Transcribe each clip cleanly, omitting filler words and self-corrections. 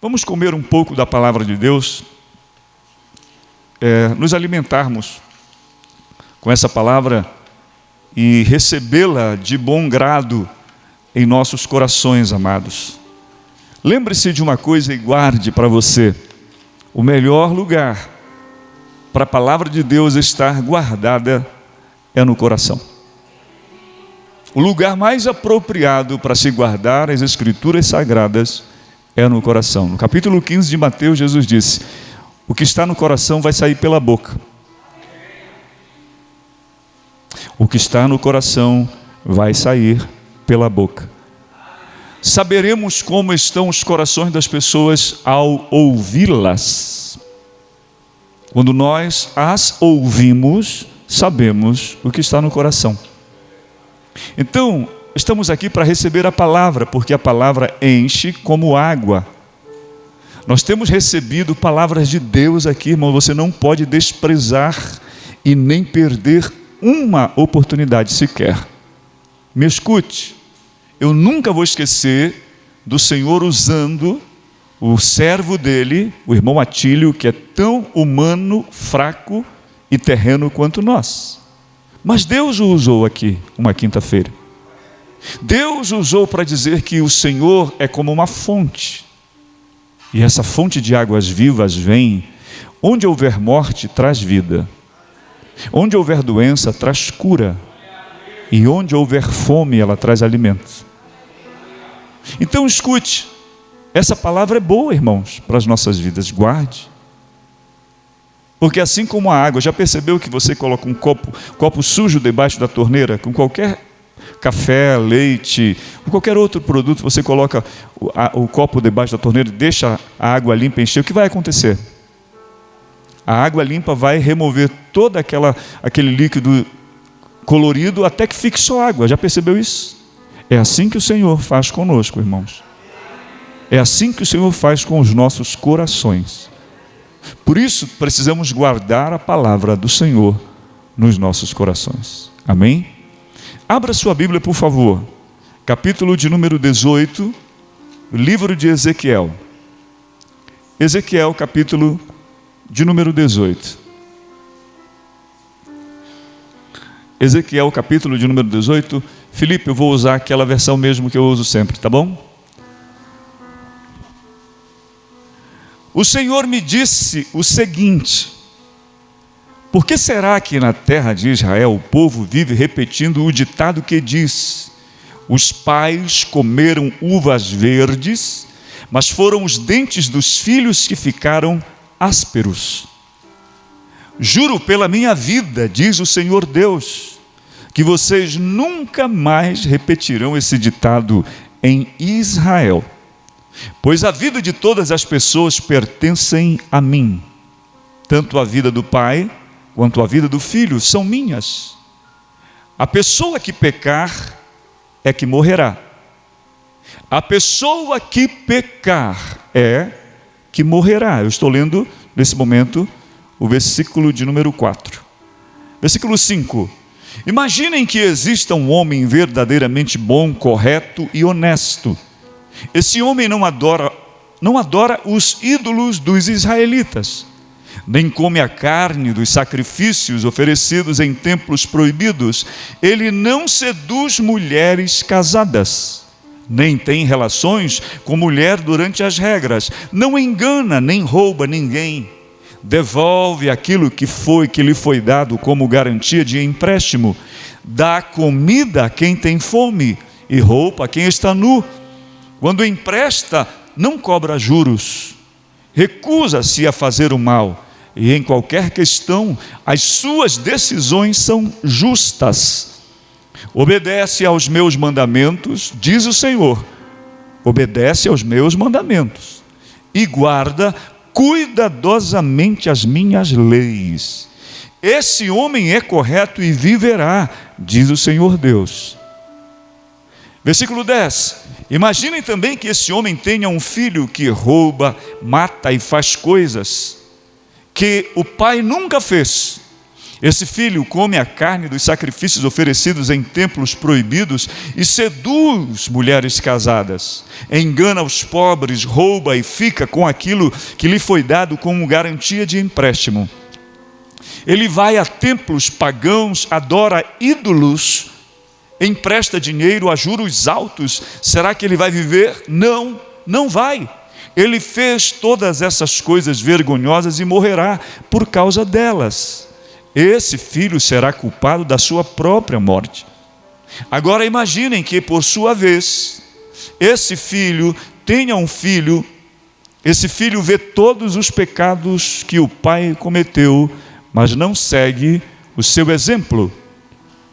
Vamos comer um pouco da palavra de Deus, nos alimentarmos com essa palavra e recebê-la de bom grado em nossos corações, amados. Lembre-se de uma coisa e guarde para você: o melhor lugar para a palavra de Deus estar guardada é no coração. O lugar mais apropriado para se guardar as Escrituras Sagradas é no coração. No capítulo 15 de Mateus, Jesus disse: o que está no coração vai sair pela boca. O que está no coração vai sair pela boca. Saberemos como estão os corações das pessoas ao ouvi-las. Quando nós as ouvimos, sabemos o que está no coração. Então, estamos aqui para receber a palavra, porque a palavra enche como água. Nós temos recebido palavras de Deus aqui, irmão. Você não pode desprezar e nem perder uma oportunidade sequer. Me escute, eu nunca vou esquecer do Senhor usando o servo dele, o irmão Atílio, que é tão humano, fraco e terreno quanto nós. Mas Deus o usou aqui, uma quinta-feira. Deus usou para dizer que o Senhor é como uma fonte. E essa fonte de águas vivas vem. Onde houver morte, traz vida. Onde houver doença, traz cura. E onde houver fome, ela traz alimento. Então escute, essa palavra é boa, irmãos, para as nossas vidas. Guarde. Porque assim como a água, já percebeu que você coloca um copo sujo debaixo da torneira, com qualquer café, leite, ou qualquer outro produto, você coloca o copo debaixo da torneira e deixa a água limpa encher, o que vai acontecer? A água limpa vai remover todo aquele líquido colorido até que fique só água. Já percebeu isso? É assim que o Senhor faz conosco, irmãos. É assim que o Senhor faz com os nossos corações. Por isso, precisamos guardar a palavra do Senhor nos nossos corações. Amém? Abra sua Bíblia, por favor. Capítulo de número 18, livro de Ezequiel. Ezequiel, capítulo de número 18. Ezequiel, capítulo de número 18. Felipe, eu vou usar aquela versão mesmo que eu uso sempre, tá bom? O Senhor me disse o seguinte: por que será que na terra de Israel o povo vive repetindo o ditado que diz: os pais comeram uvas verdes, mas foram os dentes dos filhos que ficaram ásperos? Juro pela minha vida, diz o Senhor Deus, que vocês nunca mais repetirão esse ditado em Israel. Pois a vida de todas as pessoas pertencem a mim. Tanto a vida do pai quanto a vida do filho são minhas. A pessoa que pecar é que morrerá. A pessoa que pecar é que morrerá. Eu estou lendo nesse momento o versículo de número 4. Versículo 5. Imaginem que exista um homem verdadeiramente bom, correto e honesto. Esse homem não adora os ídolos dos israelitas, nem come a carne dos sacrifícios oferecidos em templos proibidos. Ele não seduz mulheres casadas, nem tem relações com mulher durante as regras, não engana nem rouba ninguém, devolve aquilo que lhe foi dado como garantia de empréstimo, dá comida a quem tem fome e roupa a quem está nu. Quando empresta, não cobra juros, recusa-se a fazer o mal, e em qualquer questão, as suas decisões são justas. Obedece aos meus mandamentos, diz o Senhor, obedece aos meus mandamentos, e guarda cuidadosamente as minhas leis. Esse homem é correto e viverá, diz o Senhor Deus. Versículo 10. Imaginem também que esse homem tenha um filho que rouba, mata e faz coisas que o pai nunca fez. Esse filho come a carne dos sacrifícios oferecidos em templos proibidos e seduz mulheres casadas, engana os pobres, rouba e fica com aquilo que lhe foi dado como garantia de empréstimo. Ele vai a templos pagãos, adora ídolos, empresta dinheiro a juros altos. Será que ele vai viver? Não, não vai. Ele fez todas essas coisas vergonhosas e morrerá por causa delas. Esse filho será culpado da sua própria morte. Agora imaginem que, por sua vez, esse filho tenha um filho, esse filho vê todos os pecados que o pai cometeu, mas não segue o seu exemplo.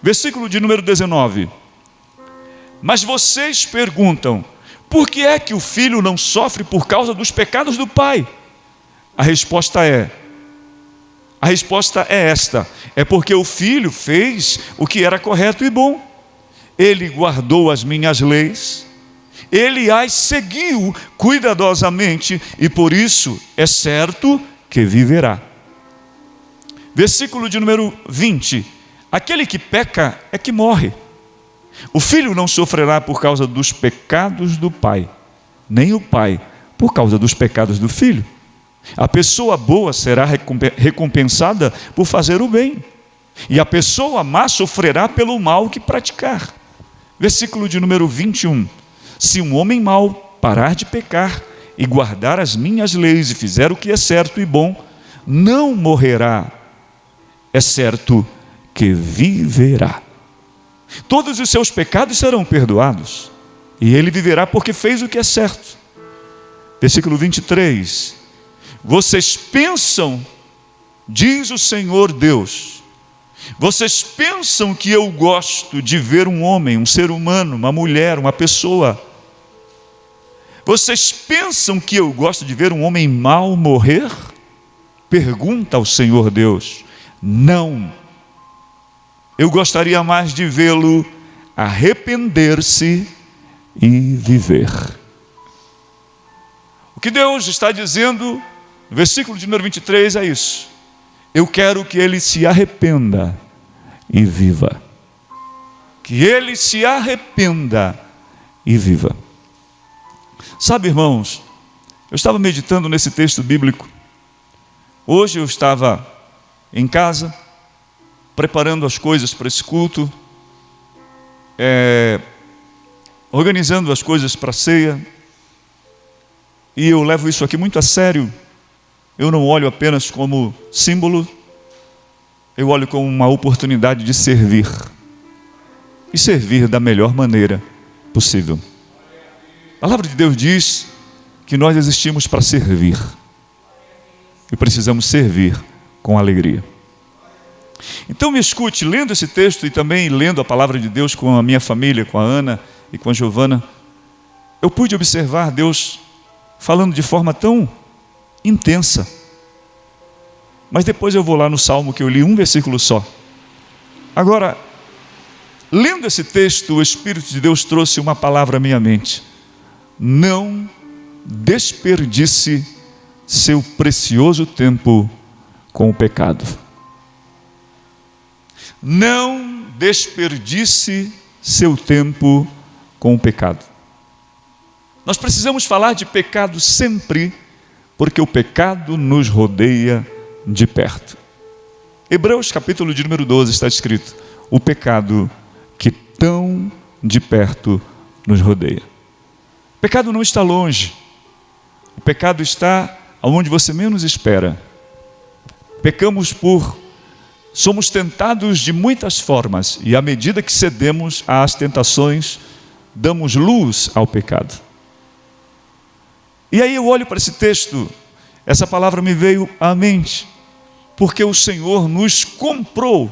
Versículo de número 19. Mas vocês perguntam, por que é que o filho não sofre por causa dos pecados do pai? A resposta é esta: é porque o filho fez o que era correto e bom. Ele guardou as minhas leis, ele as seguiu cuidadosamente e por isso é certo que viverá. Versículo de número 20. Aquele que peca é que morre. O filho não sofrerá por causa dos pecados do pai, nem o pai por causa dos pecados do filho. A pessoa boa será recompensada por fazer o bem, e a pessoa má sofrerá pelo mal que praticar. Versículo de número 21. Se um homem mau parar de pecar e guardar as minhas leis e fizer o que é certo e bom, não morrerá, é certo que viverá. Todos os seus pecados serão perdoados, e ele viverá porque fez o que é certo. Versículo 23. Vocês pensam, diz o Senhor Deus, vocês pensam que eu gosto de ver um homem, um ser humano, uma mulher, uma pessoa? Vocês pensam que eu gosto de ver um homem mau morrer? Pergunta ao Senhor Deus. Não. Eu gostaria mais de vê-lo arrepender-se e viver. O que Deus está dizendo no versículo de número 23 é isso: eu quero que ele se arrependa e viva. Que ele se arrependa e viva. Sabe, irmãos, eu estava meditando nesse texto bíblico. Hoje eu estava em casa, preparando as coisas para esse culto, organizando as coisas para a ceia, e eu levo isso aqui muito a sério. Eu não olho apenas como símbolo, eu olho como uma oportunidade de servir, e servir da melhor maneira possível. A palavra de Deus diz que nós existimos para servir, e precisamos servir com alegria. Então me escute, lendo esse texto e também lendo a palavra de Deus com a minha família, com a Ana e com a Giovana, eu pude observar Deus falando de forma tão intensa. Mas depois eu vou lá no Salmo que eu li, um versículo só. Agora, lendo esse texto, o Espírito de Deus trouxe uma palavra à minha mente: não desperdice seu precioso tempo com o pecado. Não desperdice seu tempo com o pecado. Nós precisamos falar de pecado sempre, porque o pecado nos rodeia de perto. Hebreus capítulo de número 12 está escrito: o pecado que tão de perto nos rodeia. O pecado não está longe, o pecado está onde você menos espera. Somos tentados de muitas formas, e à medida que cedemos às tentações, damos luz ao pecado. E aí eu olho para esse texto, essa palavra me veio à mente, porque o Senhor nos comprou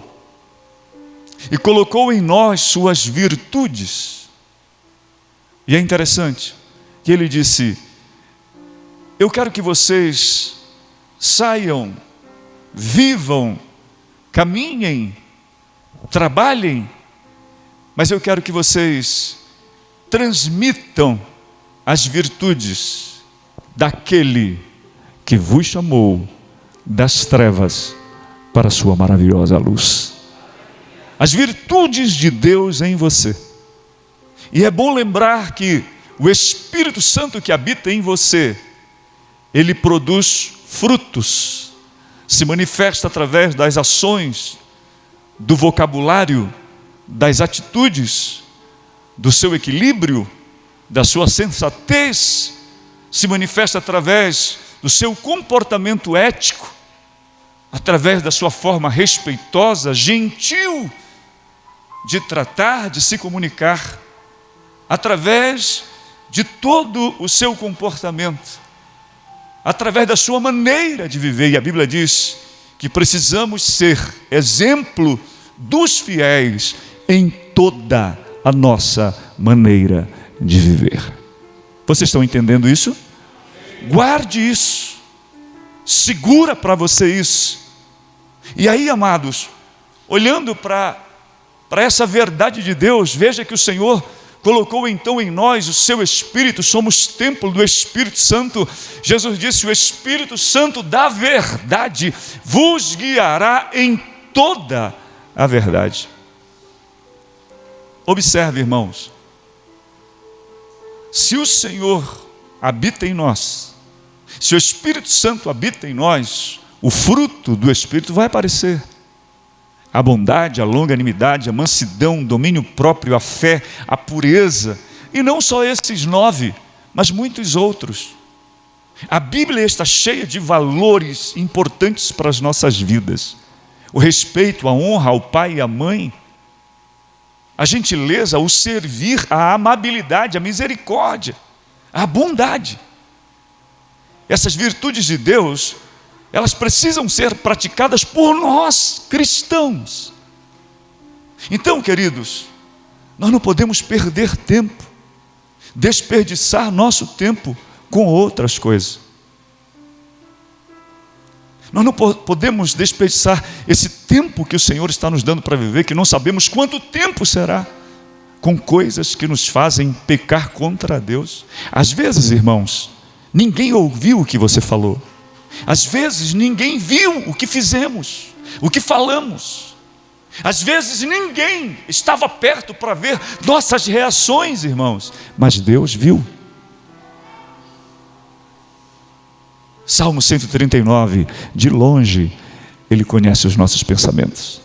e colocou em nós suas virtudes. E é interessante que ele disse: eu quero que vocês saiam, vivam, caminhem, trabalhem, mas eu quero que vocês transmitam as virtudes daquele que vos chamou das trevas para a sua maravilhosa luz. As virtudes de Deus em você. E é bom lembrar que o Espírito Santo que habita em você, ele produz frutos, se manifesta através das ações, do vocabulário, das atitudes, do seu equilíbrio, da sua sensatez, se manifesta através do seu comportamento ético, através da sua forma respeitosa, gentil de tratar, de se comunicar, através de todo o seu comportamento, através da sua maneira de viver. E a Bíblia diz que precisamos ser exemplo dos fiéis em toda a nossa maneira de viver. Vocês estão entendendo isso? Guarde isso, segura para você isso. E aí, amados, olhando para essa verdade de Deus, veja que o Senhor colocou então em nós o seu Espírito, somos templo do Espírito Santo. Jesus disse: o Espírito Santo da verdade vos guiará em toda a verdade. Observe, irmãos, se o Senhor habita em nós, se o Espírito Santo habita em nós, o fruto do Espírito vai aparecer. A bondade, a longanimidade, a mansidão, o domínio próprio, a fé, a pureza. E não só esses 9, mas muitos outros. A Bíblia está cheia de valores importantes para as nossas vidas. O respeito, a honra ao pai e à mãe. A gentileza, o servir, a amabilidade, a misericórdia, a bondade. Essas virtudes de Deus, elas precisam ser praticadas por nós, cristãos. Então, queridos, nós não podemos perder tempo, desperdiçar nosso tempo com outras coisas. Nós não podemos desperdiçar esse tempo que o Senhor está nos dando para viver, que não sabemos quanto tempo será, com coisas que nos fazem pecar contra Deus. Às vezes, irmãos, ninguém ouviu o que você falou. Às vezes ninguém viu o que fizemos, o que falamos. Às vezes ninguém estava perto para ver nossas reações, irmãos, mas Deus viu. Salmo 139, de longe Ele conhece os nossos pensamentos.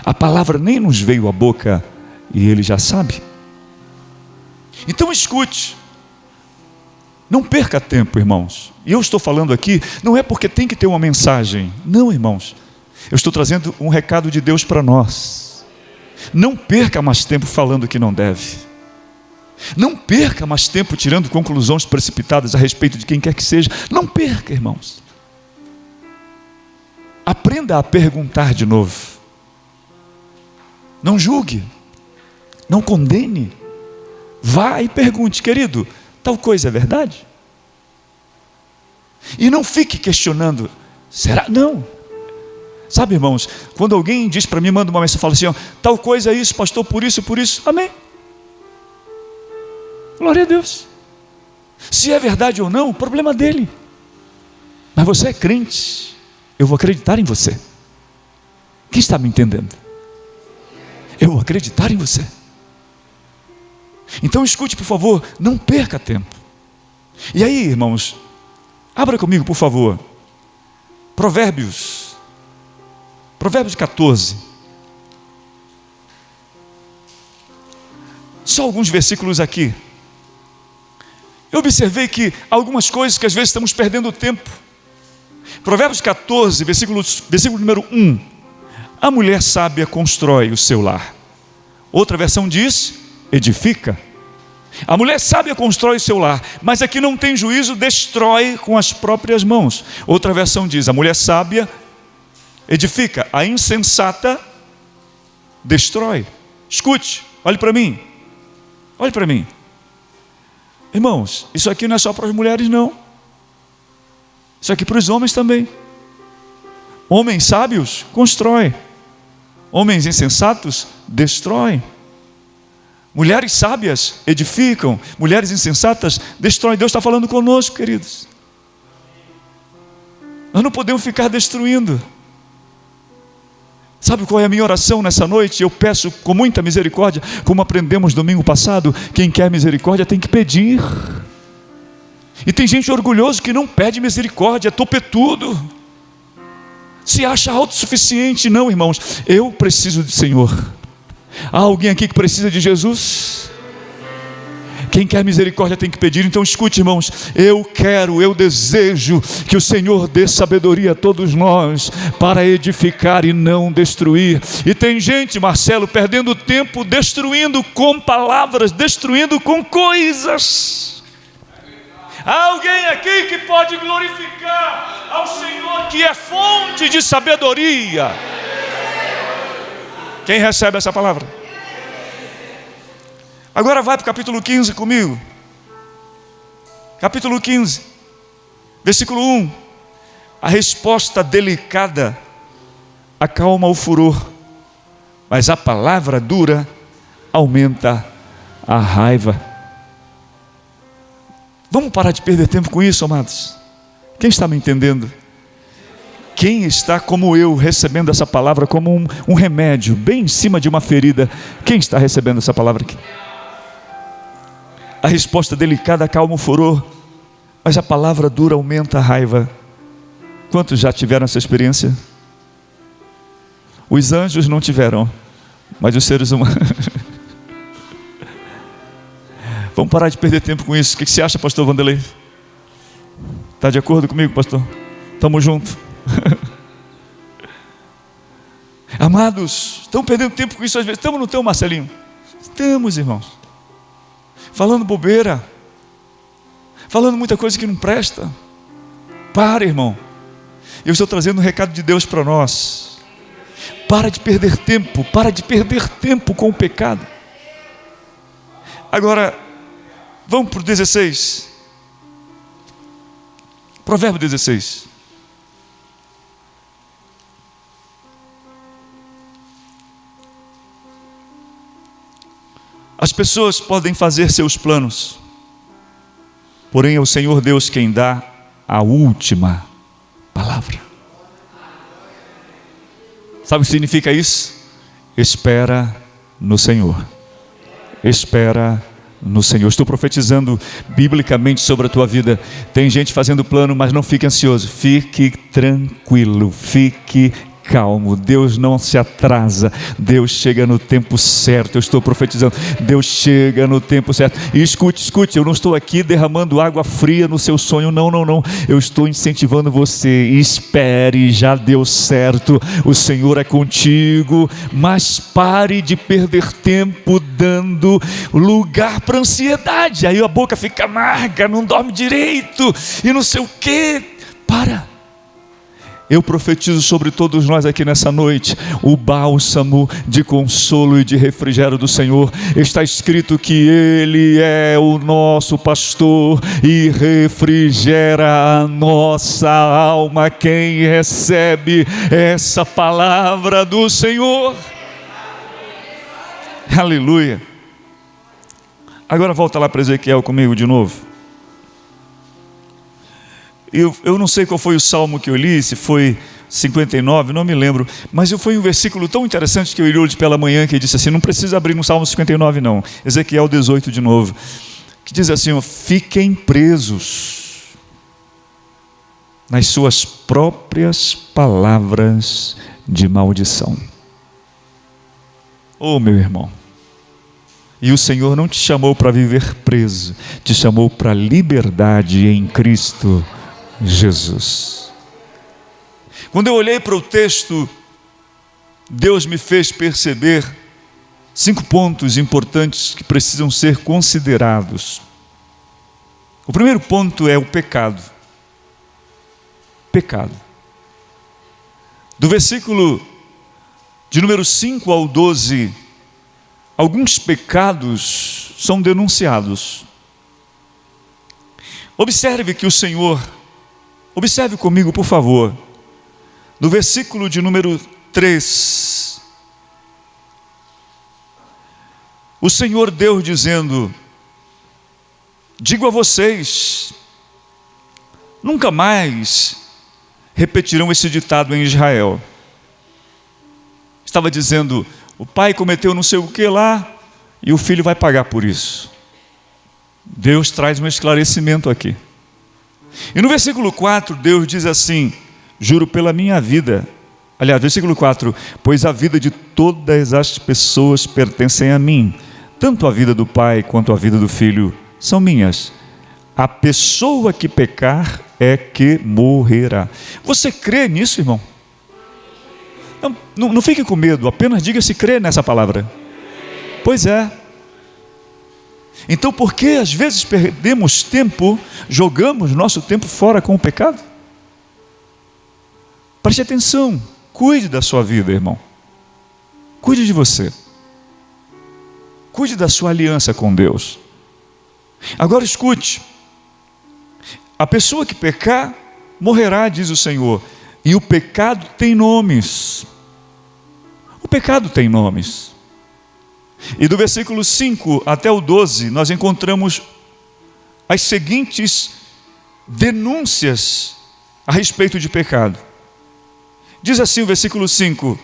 A palavra nem nos veio à boca e Ele já sabe. Então escute, não perca tempo, irmãos. E eu estou falando aqui, não é porque tem que ter uma mensagem. Não, irmãos. Eu estou trazendo um recado de Deus para nós. Não perca mais tempo falando que não deve. Não perca mais tempo tirando conclusões precipitadas a respeito de quem quer que seja. Não perca, irmãos. Aprenda a perguntar de novo. Não julgue. Não condene. Vá e pergunte: querido, tal coisa é verdade? E não fique questionando: será? Não. Sabe, irmãos, quando alguém diz para mim, manda uma mensagem, fala assim: ó, tal coisa é isso, pastor, por isso, amém. Glória a Deus. Se é verdade ou não, o problema dele. Mas você é crente, eu vou acreditar em você. Quem está me entendendo? Eu vou acreditar em você. Então escute, por favor, não perca tempo. E aí, irmãos, abra comigo, por favor, Provérbios 14. Só alguns versículos aqui. Eu observei que algumas coisas que às vezes estamos perdendo tempo. Provérbios 14, versículo número 1. A mulher sábia constrói o seu lar. Outra versão diz: edifica. A mulher sábia constrói o seu lar, mas aqui não tem juízo, destrói com as próprias mãos. Outra versão diz: a mulher sábia edifica, a insensata destrói. Escute, olhe para mim. Olhe para mim. Irmãos, isso aqui não é só para as mulheres, não. Isso aqui é para os homens também. Homens sábios constroem. Homens insensatos destroem. Mulheres sábias edificam. Mulheres insensatas destroem. Deus está falando conosco, queridos. Nós não podemos ficar destruindo. Sabe qual é a minha oração nessa noite? Eu peço com muita misericórdia, como aprendemos domingo passado, quem quer misericórdia tem que pedir. E tem gente orgulhoso que não pede misericórdia, é topetudo, se acha autossuficiente. Não, irmãos, eu preciso do Senhor. Há alguém aqui que precisa de Jesus? Quem quer misericórdia tem que pedir. Então escute, irmãos, eu desejo que o Senhor dê sabedoria a todos nós para edificar e não destruir. E tem gente, Marcelo, perdendo tempo destruindo com palavras, destruindo com coisas. Há alguém aqui que pode glorificar ao Senhor, que é fonte de sabedoria. Quem recebe essa palavra? Agora vai para o capítulo 15 comigo. Capítulo 15, versículo 1. A resposta delicada acalma o furor, mas a palavra dura aumenta a raiva. Vamos parar de perder tempo com isso, amados? Quem está me entendendo? Quem está como eu, recebendo essa palavra como um remédio, bem em cima de uma ferida? Quem está recebendo essa palavra aqui? A resposta delicada acalma o furor, mas a palavra dura aumenta a raiva. Quantos já tiveram essa experiência? Os anjos não tiveram, mas os seres humanos. Vamos parar de perder tempo com isso. O que você acha, pastor Vanderlei? Está de acordo comigo, pastor? Estamos juntos. Amados, estão perdendo tempo com isso às vezes. Estamos ou não estamos, Marcelinho? Estamos, irmãos. Falando bobeira, falando muita coisa que não presta. Para, irmão. Eu estou trazendo um recado de Deus para nós. Para de perder tempo com o pecado. Agora, vamos para o 16. Provérbio 16. As pessoas podem fazer seus planos, porém é o Senhor Deus quem dá a última palavra. Sabe o que significa isso? Espera no Senhor. Espera no Senhor. Estou profetizando biblicamente sobre a tua vida. Tem gente fazendo plano, mas não fique ansioso. Fique tranquilo, fique calmo. Deus não se atrasa. Deus chega no tempo certo. Eu estou profetizando. Deus chega no tempo certo. E escute. Eu não estou aqui derramando água fria no seu sonho. Não. Eu estou incentivando você. Espere, já deu certo. O Senhor é contigo. Mas pare de perder tempo dando lugar para ansiedade. Aí a boca fica amarga, não dorme direito e não sei o quê. Para. Eu profetizo sobre todos nós aqui nessa noite o bálsamo de consolo e de refrigério do Senhor. Está escrito que Ele é o nosso pastor e refrigera a nossa alma. Quem recebe essa palavra do Senhor? Aleluia. Agora volta lá para Ezequiel comigo de novo. Eu não sei qual foi o salmo que eu li, se foi 59, não me lembro, mas foi um versículo tão interessante que eu li hoje pela manhã, que disse assim, não precisa abrir no salmo 59 não, Ezequiel 18 de novo, que diz assim, ó, fiquem presos nas suas próprias palavras de maldição. Oh, meu irmão, e o Senhor não te chamou para viver preso, te chamou para liberdade em Cristo Jesus. Quando eu olhei para o texto, Deus me fez perceber 5 pontos importantes que precisam ser considerados. O primeiro ponto é o pecado. Pecado. Do versículo de número 5 ao 12, alguns pecados são denunciados. Observe que o Senhor, observe comigo por favor, no versículo de número 3, o Senhor Deus dizendo, digo a vocês, nunca mais repetirão esse ditado em Israel. estava dizendo: o pai cometeu não sei o que lá, e o filho vai pagar por isso. Deus traz um esclarecimento aqui. E no versículo 4, Deus diz assim: juro pela minha vida. Aliás, versículo 4: pois a vida de todas as pessoas pertencem a mim, tanto a vida do pai quanto a vida do filho são minhas. A pessoa que pecar é que morrerá. Você crê nisso, irmão? Não fique com medo, apenas diga se crê nessa palavra. Pois é. Então por que às vezes perdemos tempo, jogamos nosso tempo fora com o pecado? Preste atenção, cuide da sua vida, irmão. Cuide de você. Cuide da sua aliança com Deus. Agora escute. A pessoa que pecar, morrerá, diz o Senhor. E o pecado tem nomes. O pecado tem nomes. E do versículo 5 até o 12, nós encontramos as seguintes denúncias a respeito de pecado. Diz assim o versículo 5: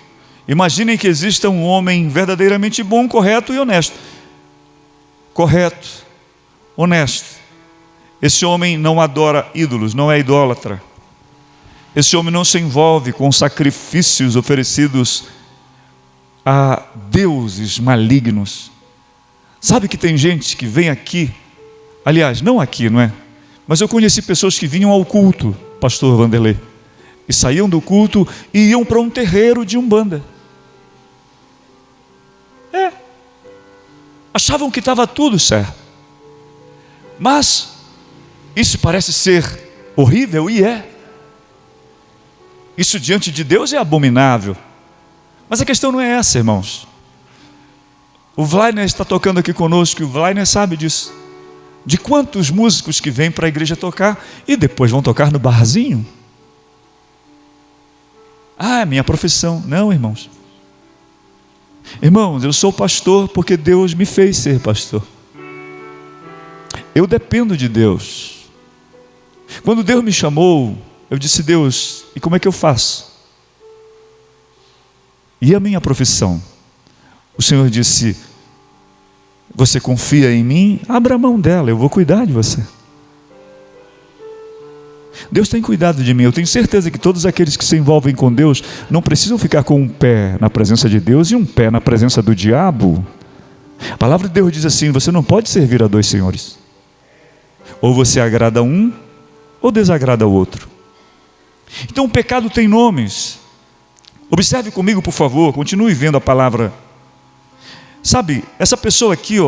imaginem que exista um homem verdadeiramente bom, correto e honesto. Correto, honesto. Esse homem não adora ídolos, não é idólatra. Esse homem não se envolve com sacrifícios oferecidos a deuses malignos. Sabe que tem gente que vem aqui, aliás, não aqui, não é? Mas eu conheci pessoas que vinham ao culto, pastor Vanderlei, e saíam do culto e iam para um terreiro de Umbanda. Achavam que estava tudo certo. Mas isso parece ser horrível, e é. Isso diante de Deus é abominável. Mas a questão não é essa, irmãos. O Vlainer está tocando aqui conosco, e o Vlainer sabe disso. De quantos músicos que vêm para a igreja tocar e depois vão tocar no barzinho? Ah, é minha profissão. Não, irmãos. Irmãos, eu sou pastor porque Deus me fez ser pastor. Eu dependo de Deus. Quando Deus me chamou, eu disse: Deus, e como é que eu faço? E a minha profissão? O Senhor disse: você confia em mim? Abra a mão dela, eu vou cuidar de você. Deus tem cuidado de mim. Eu tenho certeza que todos aqueles que se envolvem com Deus não precisam ficar com um pé na presença de Deus e um pé na presença do diabo. A palavra de Deus diz assim: você não pode servir a dois senhores. Ou você agrada um, ou desagrada o outro. Então o pecado tem nomes. Observe comigo, por favor, continue vendo a palavra. Sabe, essa pessoa aqui,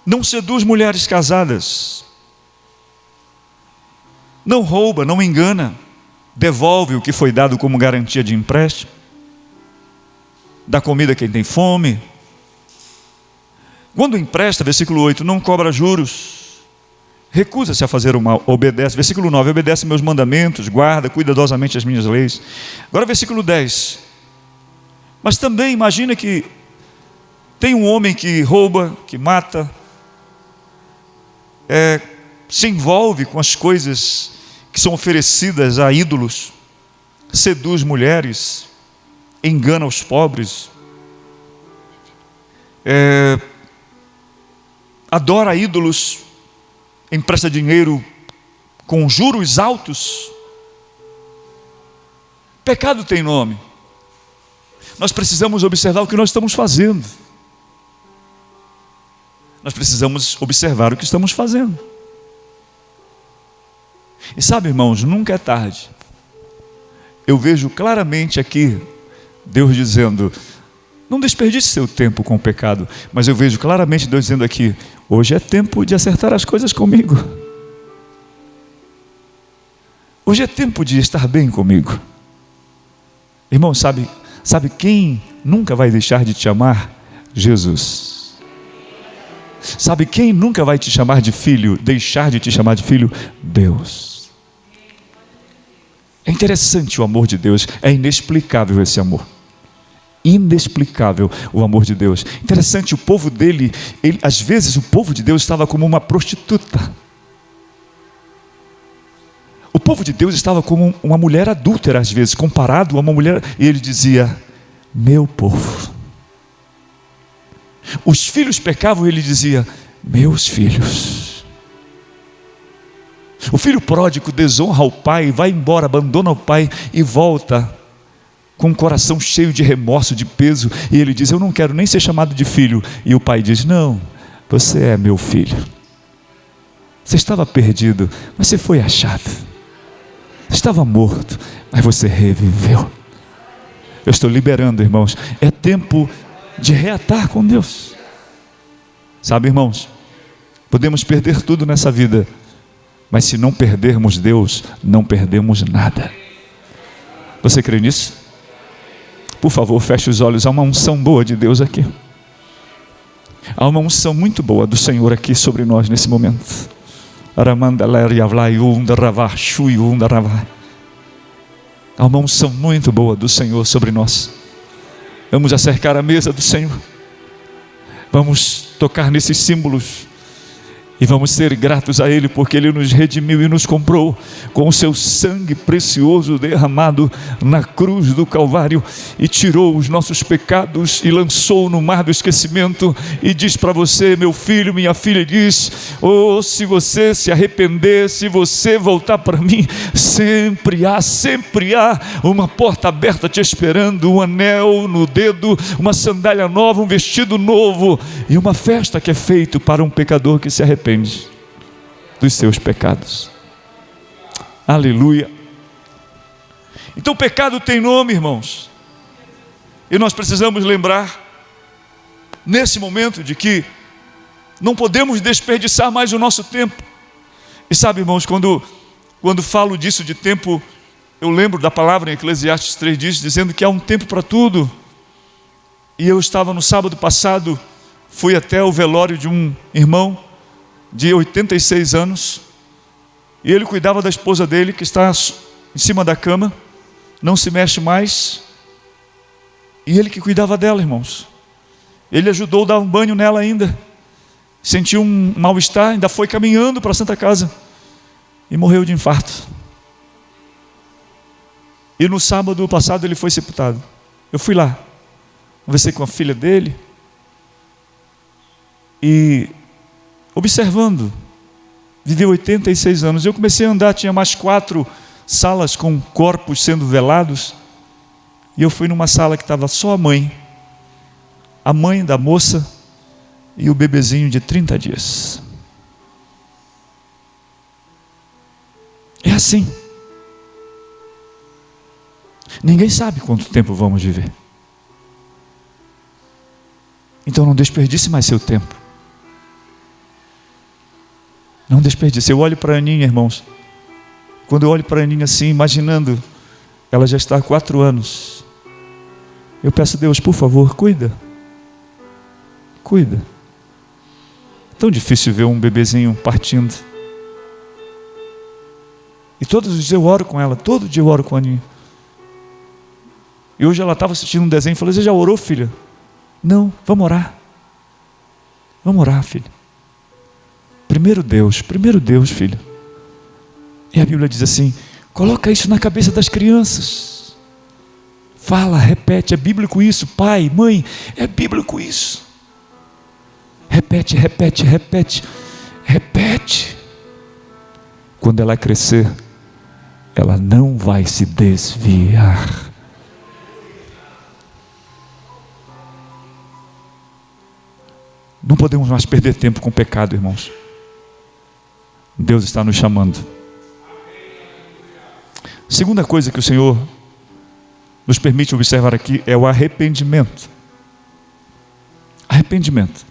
não seduz mulheres casadas, não rouba, não engana, devolve o que foi dado como garantia de empréstimo, dá comida a quem tem fome. Quando empresta, versículo 8, não cobra juros, recusa-se a fazer o mal, obedece. Versículo 9, obedece meus mandamentos, guarda cuidadosamente as minhas leis. Agora versículo 10, mas também imagina que tem um homem que rouba, que mata, se envolve com as coisas que são oferecidas a ídolos, seduz mulheres, engana os pobres, adora ídolos, empresta dinheiro com juros altos. Pecado tem nome. Nós precisamos observar o que nós estamos fazendo. Nós precisamos observar o que estamos fazendo. E sabe, irmãos, nunca é tarde. Eu vejo claramente aqui Deus dizendo: não desperdice seu tempo com o pecado. Mas eu vejo claramente Deus dizendo aqui: hoje é tempo de acertar as coisas comigo. Hoje é tempo de estar bem comigo. Irmão, sabe quem nunca vai deixar de te amar? Jesus. Sabe quem nunca vai te chamar de filho, deixar de te chamar de filho? Deus. É interessante o amor de Deus, é inexplicável esse amor. Inexplicável o amor de Deus. Interessante, o povo dele, às vezes o povo de Deus estava como uma prostituta. O povo de Deus estava como uma mulher adúltera às vezes, comparado a uma mulher, e ele dizia: meu povo. Os filhos pecavam e ele dizia: meus filhos. O filho pródigo desonra o pai, vai embora, abandona o pai e volta com o coração cheio de remorso, de peso, e ele diz: eu não quero nem ser chamado de filho. E o pai diz: não, você é meu filho. Você estava perdido, mas você foi achado. Você estava morto, mas você reviveu. Eu estou liberando, irmãos. É tempo de reatar com Deus. Sabe, irmãos, podemos perder tudo nessa vida, mas se não perdermos Deus, não perdemos nada. Você crê nisso? Por favor, feche os olhos. Há uma unção boa de Deus aqui. Há uma unção muito boa do Senhor aqui sobre nós nesse momento. Há uma unção muito boa do Senhor sobre nós. Vamos acercar a mesa do Senhor. Vamos tocar nesses símbolos. E vamos ser gratos a Ele, porque Ele nos redimiu e nos comprou com o seu sangue precioso derramado na cruz do Calvário, e tirou os nossos pecados e lançou no mar do esquecimento. E diz para você, meu filho, minha filha, diz: oh, se você se arrepender, se você voltar para mim, sempre há uma porta aberta te esperando, um anel no dedo, uma sandália nova, um vestido novo, e uma festa que é feita para um pecador que se arrepende dos seus pecados. Aleluia. Então o pecado tem nome, irmãos, e nós precisamos lembrar nesse momento de que não podemos desperdiçar mais o nosso tempo. E sabe, irmãos, quando falo disso de tempo, eu lembro da palavra em Eclesiastes 3, dizendo que há um tempo para tudo. E eu estava no sábado passado, fui até o velório de um irmão de 86 anos, e ele cuidava da esposa dele, que está em cima da cama, não se mexe mais, e ele que cuidava dela, irmãos. Ele ajudou a dar um banho nela ainda, sentiu um mal-estar, ainda foi caminhando para a Santa Casa, e morreu de infarto. E no sábado passado ele foi sepultado. Eu fui lá, conversei com a filha dele, e observando, viveu 86 anos. Eu comecei a andar, tinha mais 4 salas com corpos sendo velados, e eu fui numa sala que estava só a mãe da moça e o bebezinho de 30 dias. É assim. Ninguém sabe quanto tempo vamos viver. Então não desperdice mais seu tempo. Não desperdice. Eu olho para a Aninha, irmãos. Quando eu olho para a Aninha assim, imaginando, ela já está há 4 anos. Eu peço a Deus, por favor, cuida. Cuida. Tão difícil ver um bebezinho partindo. E todos os dias eu oro com ela, todo dia eu oro com a Aninha. E hoje ela estava assistindo um desenho e falou: você já orou, filha? Não, vamos orar. Vamos orar, filha. Primeiro Deus, filho. E a Bíblia diz assim: coloca isso na cabeça das crianças. Fala, repete, é bíblico isso. Pai, mãe, é bíblico isso. Repete, repete, repete, repete. Quando ela crescer, ela não vai se desviar. Não podemos mais perder tempo com o pecado, irmãos. Deus está nos chamando. Segunda coisa que o Senhor nos permite observar aqui é o arrependimento. Arrependimento.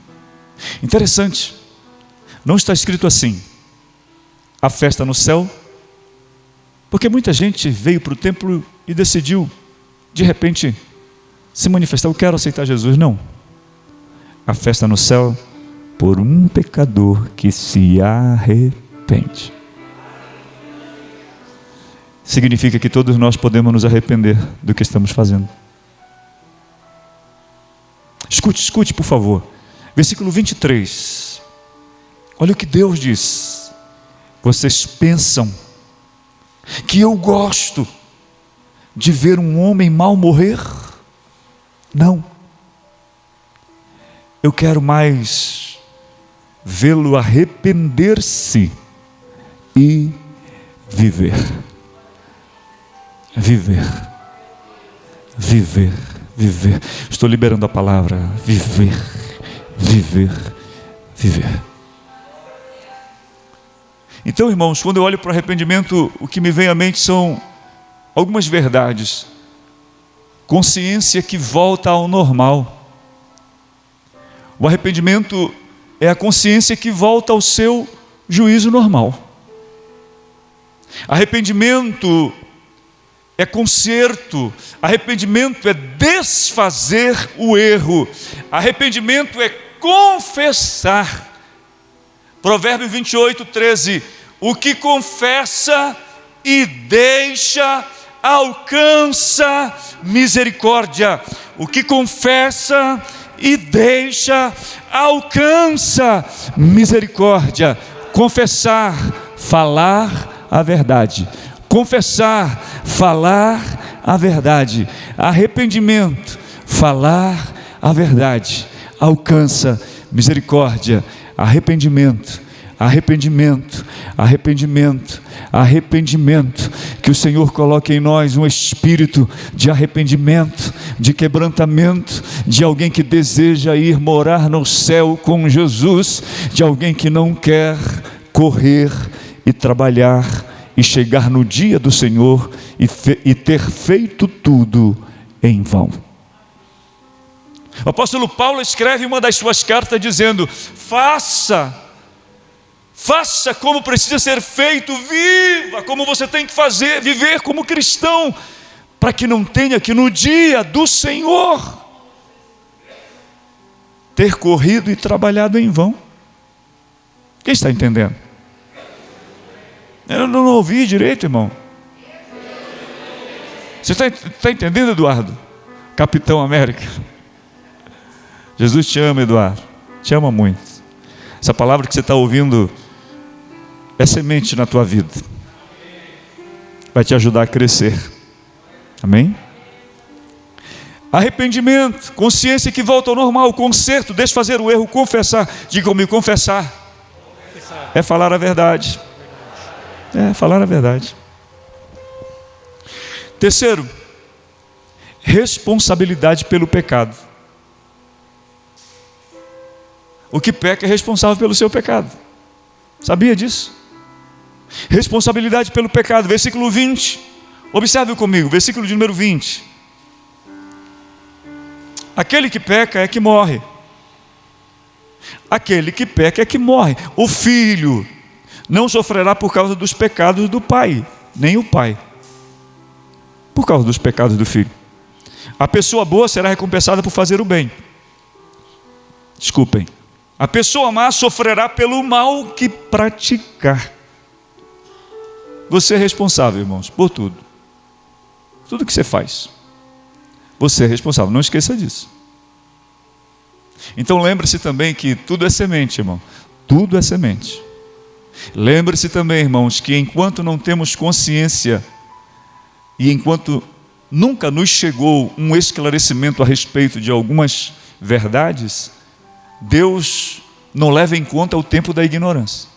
Interessante. Não está escrito assim: a festa no céu, porque muita gente veio para o templo e decidiu, de repente, se manifestar: eu quero aceitar Jesus. Não. A festa no céu por um pecador que se arrepende. Significa que todos nós podemos nos arrepender do que estamos fazendo. Escute, por favor. Versículo 23. Olha o que Deus diz. Vocês pensam que eu gosto de ver um homem mau morrer. Não. Eu quero mais vê-lo arrepender-se e viver. Viver. Viver. Viver. Estou liberando a palavra viver. Viver. Viver. Então, irmãos, quando eu olho para o arrependimento, o que me vem à mente são algumas verdades. Consciência que volta ao normal. O arrependimento é a consciência que volta ao seu juízo normal. Arrependimento é conserto. Arrependimento é desfazer o erro. Arrependimento é confessar. Provérbio 28, 13. O que confessa e deixa, alcança misericórdia. O que confessa e deixa, alcança misericórdia. Confessar, falar a verdade. Confessar, falar a verdade. Arrependimento, falar a verdade. Alcança misericórdia. Arrependimento, arrependimento, arrependimento, arrependimento. Que o Senhor coloque em nós um espírito de arrependimento, de quebrantamento, de alguém que deseja ir morar no céu com Jesus, de alguém que não quer correr e trabalhar e chegar no dia do Senhor e ter feito tudo em vão. O apóstolo Paulo escreve uma das suas cartas dizendo: faça como precisa ser feito, viva como você tem que fazer, viver como cristão, para que não tenha que no dia do Senhor ter corrido e trabalhado em vão. Quem está entendendo? Eu não ouvi direito, irmão. Você está entendendo, Eduardo? Capitão América. Jesus te ama, Eduardo, te ama muito. Essa palavra que você está ouvindo é semente na tua vida, vai te ajudar a crescer. Amém? Arrependimento, consciência que volta ao normal, conserto, desfazer o erro, confessar. Diga comigo, confessar é falar a verdade. É falar a verdade. Terceiro, responsabilidade pelo pecado. O que peca é responsável pelo seu pecado. Sabia disso? Responsabilidade pelo pecado. Versículo 20. Observe comigo, versículo de número 20. Aquele que peca é que morre. Aquele que peca é que morre. O filho não sofrerá por causa dos pecados do pai, nem o pai por causa dos pecados do filho. A pessoa boa será recompensada por fazer o bem. Desculpem. A pessoa má sofrerá pelo mal que praticar. Você é responsável, irmãos, por tudo. Tudo que você faz. Você é responsável, não esqueça disso. Então lembre-se também que tudo é semente, irmão. Tudo é semente. Lembre-se também, irmãos, que enquanto não temos consciência e enquanto nunca nos chegou um esclarecimento a respeito de algumas verdades, Deus não leva em conta o tempo da ignorância.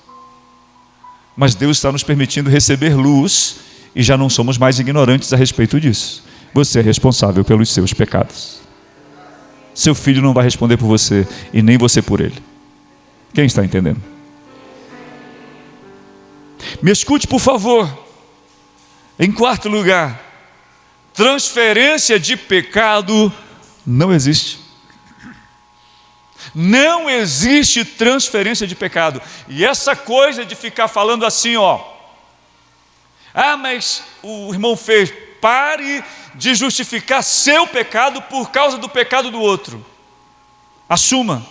Mas Deus está nos permitindo receber luz e já não somos mais ignorantes a respeito disso. Você é responsável pelos seus pecados. Seu filho não vai responder por você e nem você por ele. Quem está entendendo? Me escute, por favor. Em quarto lugar, transferência de pecado não existe. Não existe transferência de pecado. E essa coisa de ficar falando assim, mas o irmão fez, pare de justificar seu pecado por causa do pecado do outro. Assuma.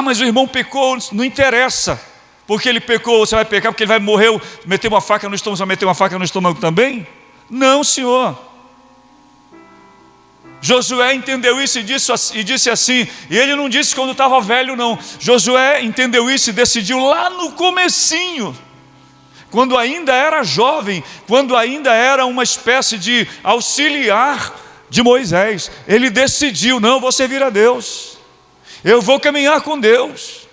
Mas o irmão pecou, não interessa. Porque ele pecou, você vai pecar porque ele vai morrer, meter uma faca no estômago, você vai meter uma faca no estômago também? Não, senhor. Josué entendeu isso e disse assim, e ele não disse quando estava velho não. Josué entendeu isso e decidiu lá no comecinho quando ainda era jovem, quando ainda era uma espécie de auxiliar de Moisés, ele decidiu: não, eu vou servir a Deus, eu vou caminhar com Deus.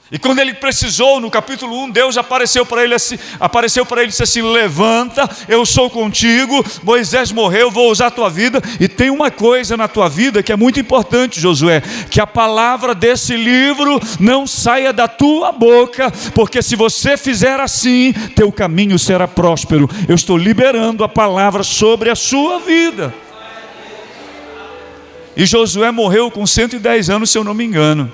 E quando ele precisou, no capítulo 1, Deus apareceu para ele e disse assim: levanta, eu sou contigo, Moisés morreu, vou usar a tua vida. E tem uma coisa na tua vida que é muito importante, Josué, que a palavra desse livro não saia da tua boca, porque se você fizer assim, teu caminho será próspero. Eu estou liberando a palavra sobre a sua vida. E Josué morreu com 110 anos, se eu não me engano.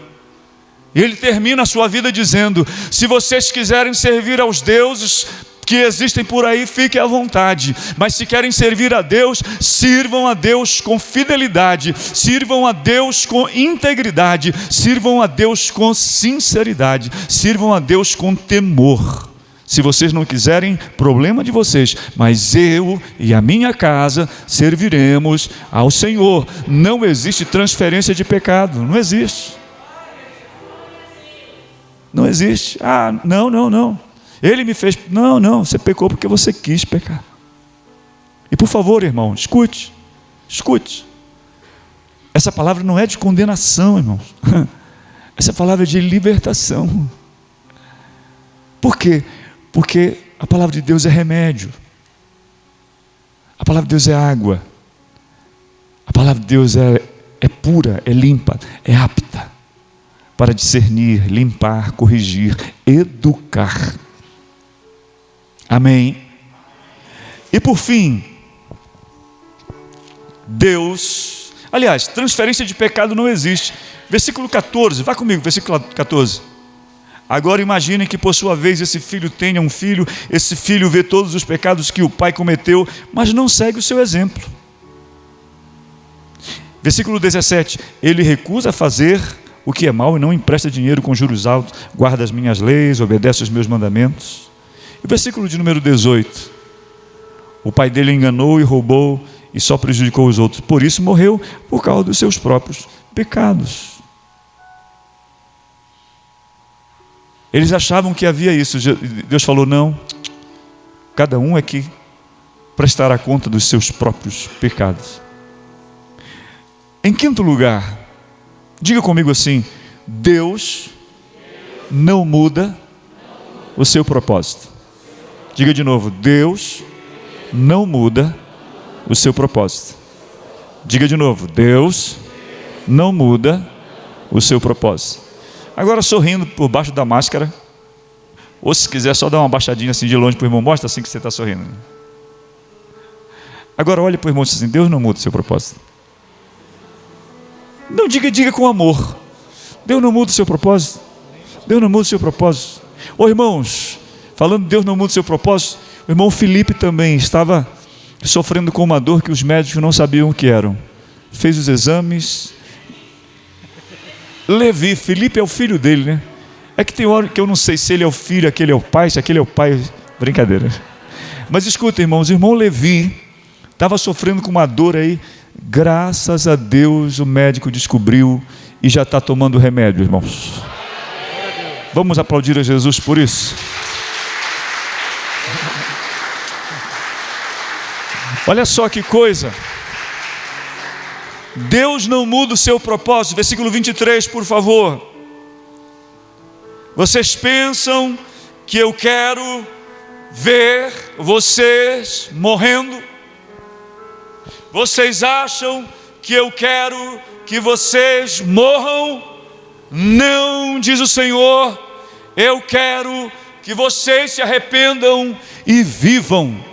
E ele termina a sua vida dizendo: se vocês quiserem servir aos deuses que existem por aí, fiquem à vontade, mas se querem servir a Deus, sirvam a Deus com fidelidade, sirvam a Deus com integridade, sirvam a Deus com sinceridade, sirvam a Deus com temor. Se vocês não quiserem, problema de vocês, mas eu e a minha casa serviremos ao Senhor. Não existe transferência de pecado, não existe. Não existe. Não. Ele me fez. Não, você pecou porque você quis pecar. E por favor, irmão, escute. Essa palavra não é de condenação, irmãos. Essa palavra é de libertação. Por quê? Porque a palavra de Deus é remédio. A palavra de Deus é água. A palavra de Deus é pura, é limpa, é apta para discernir, limpar, corrigir, educar. Amém? E por fim, Deus, aliás, transferência de pecado não existe. Versículo 14, vá comigo, versículo 14. Agora imaginem que por sua vez esse filho tenha um filho, esse filho vê todos os pecados que o pai cometeu, mas não segue o seu exemplo. Versículo 17, ele recusa fazer o que é mal e não empresta dinheiro com juros altos, guarda as minhas leis, obedece aos meus mandamentos. E o versículo de número 18, o pai dele enganou e roubou e só prejudicou os outros, por isso morreu por causa dos seus próprios pecados. Eles achavam que havia isso. Deus falou: não, cada um é que prestará conta dos seus próprios pecados. Em quinto lugar, diga comigo assim: Deus não muda o seu propósito. Diga de novo: Deus não muda o seu propósito. Diga de novo: Deus não muda o seu propósito. Agora sorrindo por baixo da máscara, ou se quiser só dar uma baixadinha assim de longe para o irmão, mostra assim que você está sorrindo. Agora olhe para o irmão e diz assim: Deus não muda o seu propósito. Não, diga com amor: Deus não muda o seu propósito. Deus não muda o seu propósito. Ô irmãos, falando de Deus não muda o seu propósito, o irmão Felipe também estava sofrendo com uma dor que os médicos não sabiam o que eram. Fez os exames. Levi, Felipe é o filho dele, né? É que tem hora que eu não sei se ele é o filho, aquele é o pai, se aquele é o pai, brincadeira. Mas escuta, irmãos, o irmão Levi estava sofrendo com uma dor aí. Graças a Deus o médico descobriu e já está tomando remédio, irmãos. Vamos aplaudir a Jesus por isso. Olha só que coisa. Deus não muda o seu propósito. Versículo 23, por favor. Vocês pensam que eu quero ver vocês morrendo? Vocês acham que eu quero que vocês morram? Não, diz o Senhor, eu quero que vocês se arrependam e vivam,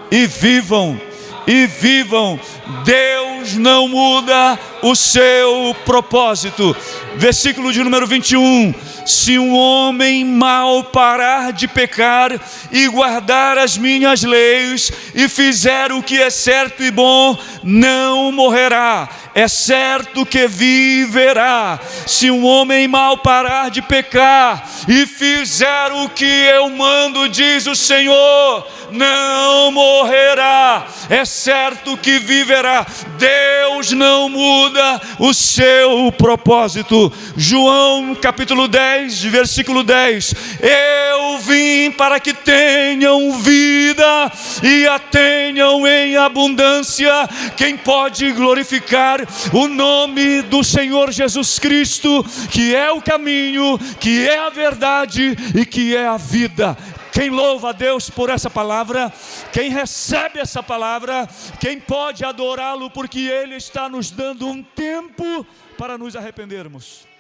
e vivam, e vivam. Deus não muda o seu propósito. Versículo de número 21. Se um homem mau parar de pecar e guardar as minhas leis e fizer o que é certo e bom, não morrerá, é certo que viverá. Se um homem mau parar de pecar e fizer o que eu mando, diz o Senhor, não morrerá, é certo que viverá. Deus não muda o seu propósito. João capítulo 10, versículo 10. Eu Eu vim para que tenham vida e a tenham em abundância. Quem pode glorificar o nome do Senhor Jesus Cristo, que é o caminho, que é a verdade e que é a vida? Quem louva a Deus por essa palavra? Quem recebe essa palavra? Quem pode adorá-lo, porque Ele está nos dando um tempo para nos arrependermos?